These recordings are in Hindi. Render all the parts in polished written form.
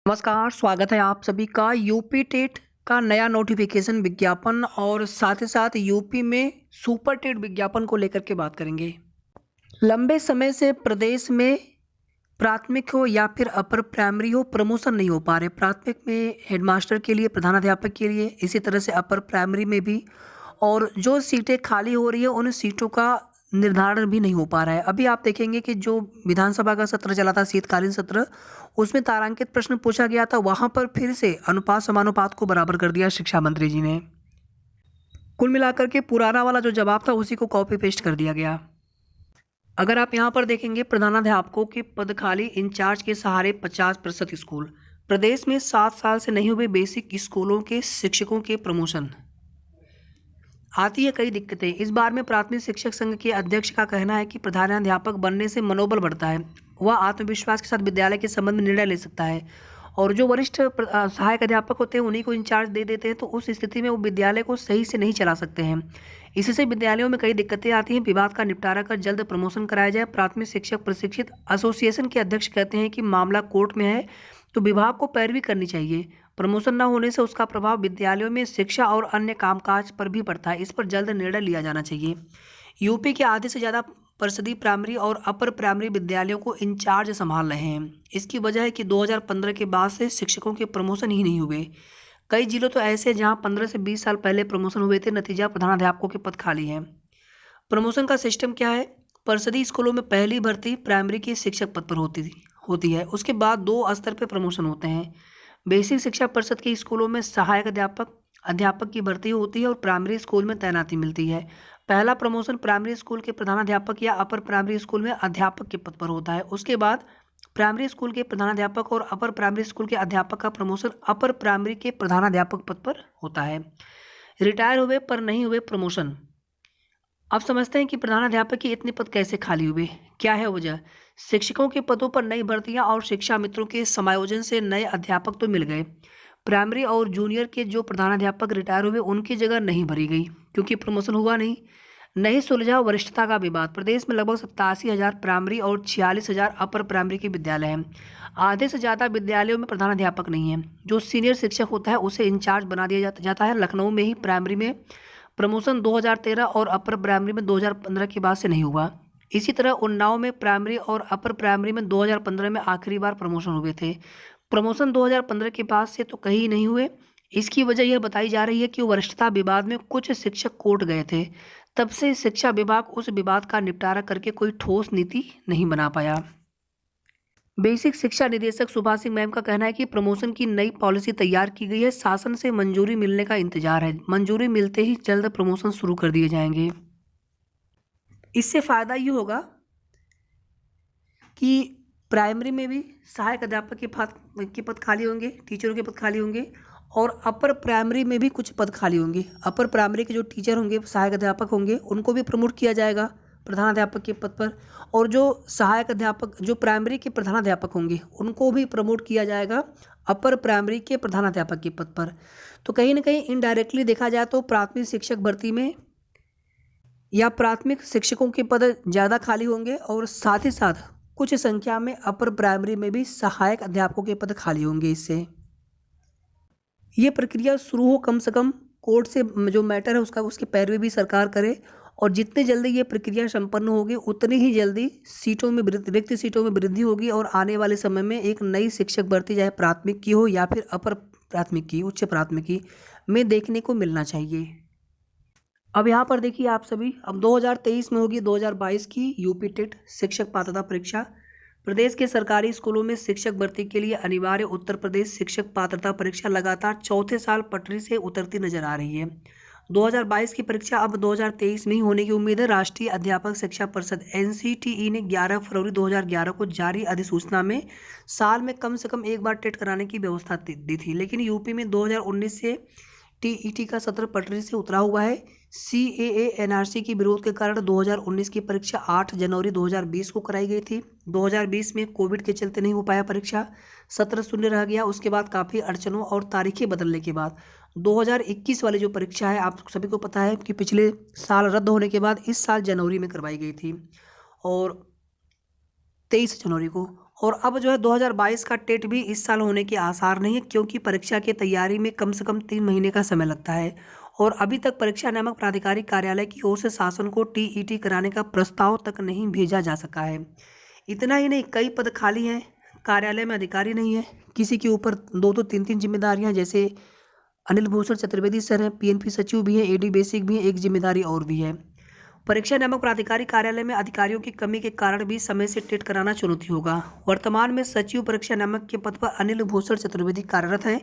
नमस्कार, स्वागत है आप सभी का यूपी टेट का नया नोटिफिकेशन विज्ञापन और साथ ही साथ यूपी में सुपर टेट विज्ञापन को लेकर के बात करेंगे। लंबे समय से प्रदेश में प्राथमिक हो या फिर अपर प्राइमरी हो, प्रमोशन नहीं हो पा रहे। प्राथमिक में हेडमास्टर के लिए, प्रधानाध्यापक के लिए, इसी तरह से अपर प्राइमरी में भी। और जो सीटें खाली हो रही है उन सीटों का निर्धारण भी नहीं हो पा रहा है। अभी आप देखेंगे कि जो विधानसभा का सत्र चला था, शीतकालीन सत्र, उसमें तारांकित प्रश्न पूछा गया था। वहां पर फिर से अनुपात समानुपात को बराबर कर दिया शिक्षा मंत्री जी ने। कुल मिलाकर के पुराना वाला जो जवाब था उसी को कॉपी पेस्ट कर दिया गया। अगर आप यहाँ पर देखेंगे, प्रधानाध्यापकों के पद खाली, इंचार्ज के सहारे 50% स्कूल। प्रदेश में 7 साल से नहीं हुए बेसिक स्कूलों के शिक्षकों के प्रमोशन। आती है कई दिक्कतें। इस बार में प्राथमिक शिक्षक संघ के अध्यक्ष का कहना है कि प्रधानाध्यापक बनने से मनोबल बढ़ता है, वह आत्मविश्वास के साथ विद्यालय के संबंध में निर्णय ले सकता है। और जो वरिष्ठ सहायक अध्यापक होते हैं उन्हीं को इंचार्ज दे देते हैं, तो उस स्थिति में वो विद्यालय को सही से नहीं चला सकते हैं। इससे विद्यालयों में कई दिक्कतें आती हैं। विवाद का निपटारा कर जल्द प्रमोशन कराया जाए। प्राथमिक शिक्षक प्रशिक्षित एसोसिएशन के अध्यक्ष कहते हैं कि मामला कोर्ट में है तो विभाग को पैरवी करनी चाहिए। प्रमोशन न होने से उसका प्रभाव विद्यालयों में शिक्षा और अन्य कामकाज पर भी पड़ता है। इस पर जल्द निर्णय लिया जाना चाहिए। यूपी के आधे से ज़्यादा परिषदीय प्राइमरी और अपर प्राइमरी विद्यालयों को इंचार्ज संभाल रहे हैं। इसकी वजह है कि 2015 के बाद से शिक्षकों के प्रमोशन ही नहीं हुए। कई जिलों तो ऐसे जहां 15 से 20 साल पहले प्रमोशन हुए थे, नतीजा प्रधानाध्यापकों के पद खाली हैं। प्रमोशन का सिस्टम क्या है? परिषदीय स्कूलों में पहली भर्ती प्राइमरी के शिक्षक पद पर होती है। उसके बाद 2 स्तर पर प्रमोशन होते हैं। बेसिक शिक्षा परिषद के स्कूलों में सहायक अध्यापक की भर्ती होती है और प्राइमरी स्कूल में तैनाती मिलती है। पहला प्रमोशन प्राइमरी स्कूल के प्रधानाध्यापक या अपर प्राइमरी स्कूल में अध्यापक के पद पर होता है। उसके बाद प्राइमरी स्कूल के प्रधानाध्यापक और अपर प्राइमरी स्कूल के अध्यापक का प्रमोशन अपर प्राइमरी के प्रधानाध्यापक पद पर होता है। रिटायर हुए पर नहीं हुए प्रमोशन। अब समझते हैं कि प्रधानाध्यापक के इतने पद कैसे खाली हुए, क्या है वजह? शिक्षकों के पदों पर नई भर्तियां और शिक्षा मित्रों के समायोजन से नए अध्यापक तो मिल गए। प्राइमरी और जूनियर के जो प्रधानाध्यापक रिटायर हुए उनकी जगह नहीं भरी गई क्योंकि प्रमोशन हुआ नहीं सुलझा वरिष्ठता का विवाद। प्रदेश में लगभग 87,000 प्राइमरी और 46,000 अपर प्राइमरी के विद्यालय हैं। आधे से ज़्यादा विद्यालयों में प्रधानाध्यापक नहीं है। जो सीनियर शिक्षक होता है उसे इंचार्ज बना दिया जाता है। लखनऊ में ही प्राइमरी में प्रमोशन 2013 और अपर प्राइमरी में 2015 के बाद से नहीं हुआ। इसी तरह उन्नाव में प्राइमरी और अपर प्राइमरी में 2015 में आखिरी बार प्रमोशन हुए थे। प्रमोशन 2015 के बाद से तो कहीं नहीं हुए। इसकी वजह यह बताई जा रही है कि वरिष्ठता विवाद में कुछ शिक्षक कोर्ट गए थे। तब से शिक्षा विभाग उस विवाद का निपटारा करके कोई ठोस नीति नहीं बना पाया। बेसिक शिक्षा निदेशक सुभाष सिंह मैम का कहना है कि प्रमोशन की नई पॉलिसी तैयार की गई है। शासन से मंजूरी मिलने का इंतजार है। मंजूरी मिलते ही जल्द प्रमोशन शुरू कर दिए जाएंगे। इससे फायदा ये होगा कि प्राइमरी में भी सहायक अध्यापक के पद खाली होंगे, टीचरों के पद खाली होंगे और अपर प्राइमरी में भी कुछ पद खाली होंगे। अपर प्राइमरी के जो टीचर होंगे, सहायक अध्यापक होंगे, उनको भी प्रमोट किया जाएगा प्रधानाध्यापक के पद पर। और जो सहायक अध्यापक, जो प्राइमरी के प्रधानाध्यापक होंगे, उनको भी प्रमोट किया जाएगा अपर प्राइमरी के प्रधानाध्यापक के पद पर। तो कहीं ना कहीं इनडायरेक्टली देखा जाए तो प्राथमिक शिक्षक भर्ती में या प्राथमिक शिक्षकों के पद ज़्यादा खाली होंगे और साथ ही साथ कुछ संख्या में अपर प्राइमरी में भी सहायक अध्यापकों के पद खाली होंगे। इससे ये प्रक्रिया शुरू हो, कम से कम कोर्ट से जो मैटर है उसके पैरवी भी सरकार करे। और जितनी जल्दी ये प्रक्रिया संपन्न होगी उतनी ही जल्दी रिक्त सीटों में वृद्धि होगी और आने वाले समय में एक नई शिक्षक भर्ती, चाहे प्राथमिक की हो या फिर अपर प्राथमिक की, उच्च प्राथमिक की, में देखने को मिलना चाहिए। अब यहाँ पर देखिए आप सभी, अब 2023 में होगी 2022 की यूपी टेट शिक्षक पात्रता परीक्षा। प्रदेश के सरकारी स्कूलों में शिक्षक भर्ती के लिए अनिवार्य उत्तर प्रदेश शिक्षक पात्रता परीक्षा लगातार चौथे साल पटरी से उतरती नजर आ रही है। 2022 की परीक्षा अब 2023 में ही होने की उम्मीद है। राष्ट्रीय अध्यापक शिक्षा परिषद एनसीटीई ने 11 फरवरी 2011 को जारी अधिसूचना में साल में कम से कम एक बार टेट कराने की व्यवस्था दी थी, लेकिन यूपी में 2019 से टीईटी का सत्र पटरी से उतरा हुआ है। सीएए एनआरसी के विरोध के कारण 2019 की परीक्षा 8 जनवरी 2020 को कराई गई थी। 2020 में कोविड के चलते नहीं हो पाया परीक्षा, सत्र शून्य रह गया। उसके बाद काफ़ी अड़चनों और तारीखें बदलने के बाद 2021 वाली जो परीक्षा है, आप सभी को पता है कि पिछले साल रद्द होने के बाद इस साल जनवरी में करवाई गई थी और 23 जनवरी को। और अब जो है 2022 का टेट भी इस साल होने के आसार नहीं है, क्योंकि परीक्षा की तैयारी में कम से कम 3 महीने का समय लगता है और अभी तक परीक्षा नियामक प्राधिकारी कार्यालय की ओर से शासन को टीईटी कराने का प्रस्ताव तक नहीं भेजा जा सका है। इतना ही नहीं, कई पद खाली हैं, कार्यालय में अधिकारी नहीं है, किसी के ऊपर 2-2 3-3 जिम्मेदारियां, जैसे अनिल भूषण चतुर्वेदी सर हैं, पीएनपी सचिव भी हैं, एडी बेसिक भी हैं, एक जिम्मेदारी और भी है। परीक्षा नियामक प्राधिकारी कार्यालय में अधिकारियों की कमी के कारण भी समय से टेट कराना चुनौती होगा। वर्तमान में सचिव परीक्षा नियामक के पद पर अनिल भूषण चतुर्वेदी कार्यरत हैं,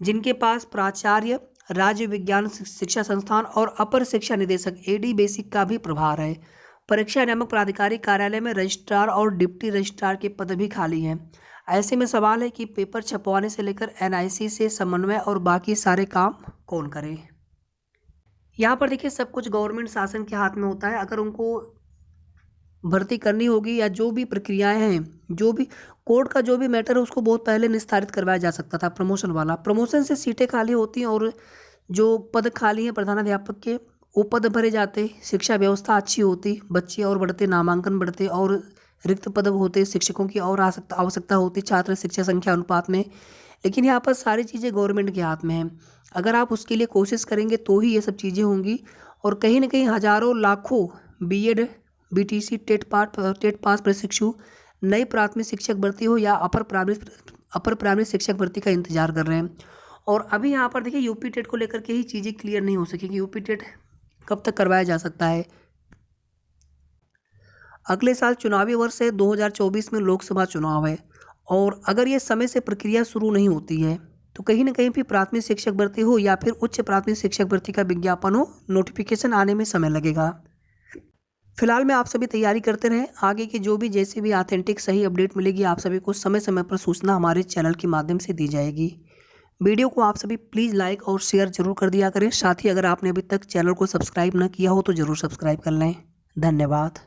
जिनके पास प्राचार्य, राज्य विज्ञान शिक्षा संस्थान और अपर शिक्षा निदेशक एडी बेसिक का भी प्रभार है। परीक्षा नियामक प्राधिकारी कार्यालय में रजिस्ट्रार और डिप्टी रजिस्ट्रार के पद भी खाली हैं। ऐसे में सवाल है कि पेपर छपवाने से लेकर एनआईसी से समन्वय और बाकी सारे काम कौन करे। यहाँ पर देखिए, सब कुछ गवर्नमेंट शासन के हाथ में होता है। अगर उनको भर्ती करनी होगी या जो भी प्रक्रियाएं हैं, जो भी कोर्ट का जो भी मैटर है, उसको बहुत पहले निस्तारित करवाया जा सकता था। प्रमोशन वाला, प्रमोशन से सीटें खाली होती हैं और जो पद खाली हैं प्रधानाध्यापक के, वो पद भरे जाते, शिक्षा व्यवस्था अच्छी होती, बच्चे और बढ़ते, नामांकन बढ़ते और रिक्त पद होते, शिक्षकों की और आवश्यकता होती छात्र शिक्षा संख्या अनुपात में। लेकिन यहाँ पर सारी चीज़ें गवर्नमेंट के हाथ में हैं। अगर आप उसके लिए कोशिश करेंगे तो ही ये सब चीज़ें होंगी। और कहीं ना कहीं हजारों लाखों बीएड, बीटीसी, टेट पास प्रशिक्षु नई प्राथमिक शिक्षक भर्ती हो या अपर प्राइमरी शिक्षक भर्ती का इंतजार कर रहे हैं। और अभी यहाँ पर देखिए, यूपी टेट को लेकर के ही चीज़ें क्लियर नहीं हो सकी कि यूपी टेट कब तक करवाया जा सकता है। अगले साल चुनावी वर्ष है, 2024 में लोकसभा चुनाव है और अगर ये समय से प्रक्रिया शुरू नहीं होती है तो कहीं ना कहीं भी प्राथमिक शिक्षक भर्ती हो या फिर उच्च प्राथमिक शिक्षक भर्ती का विज्ञापन हो, नोटिफिकेशन आने में समय लगेगा। फिलहाल में आप सभी तैयारी करते रहें। आगे की जो भी जैसे भी ऑथेंटिक सही अपडेट मिलेगी, आप सभी को समय समय पर सूचना हमारे चैनल के माध्यम से दी जाएगी। वीडियो को आप सभी प्लीज़ लाइक और शेयर जरूर कर दिया करें। साथ ही अगर आपने अभी तक चैनल को सब्सक्राइब ना किया हो तो ज़रूर सब्सक्राइब कर लें। धन्यवाद।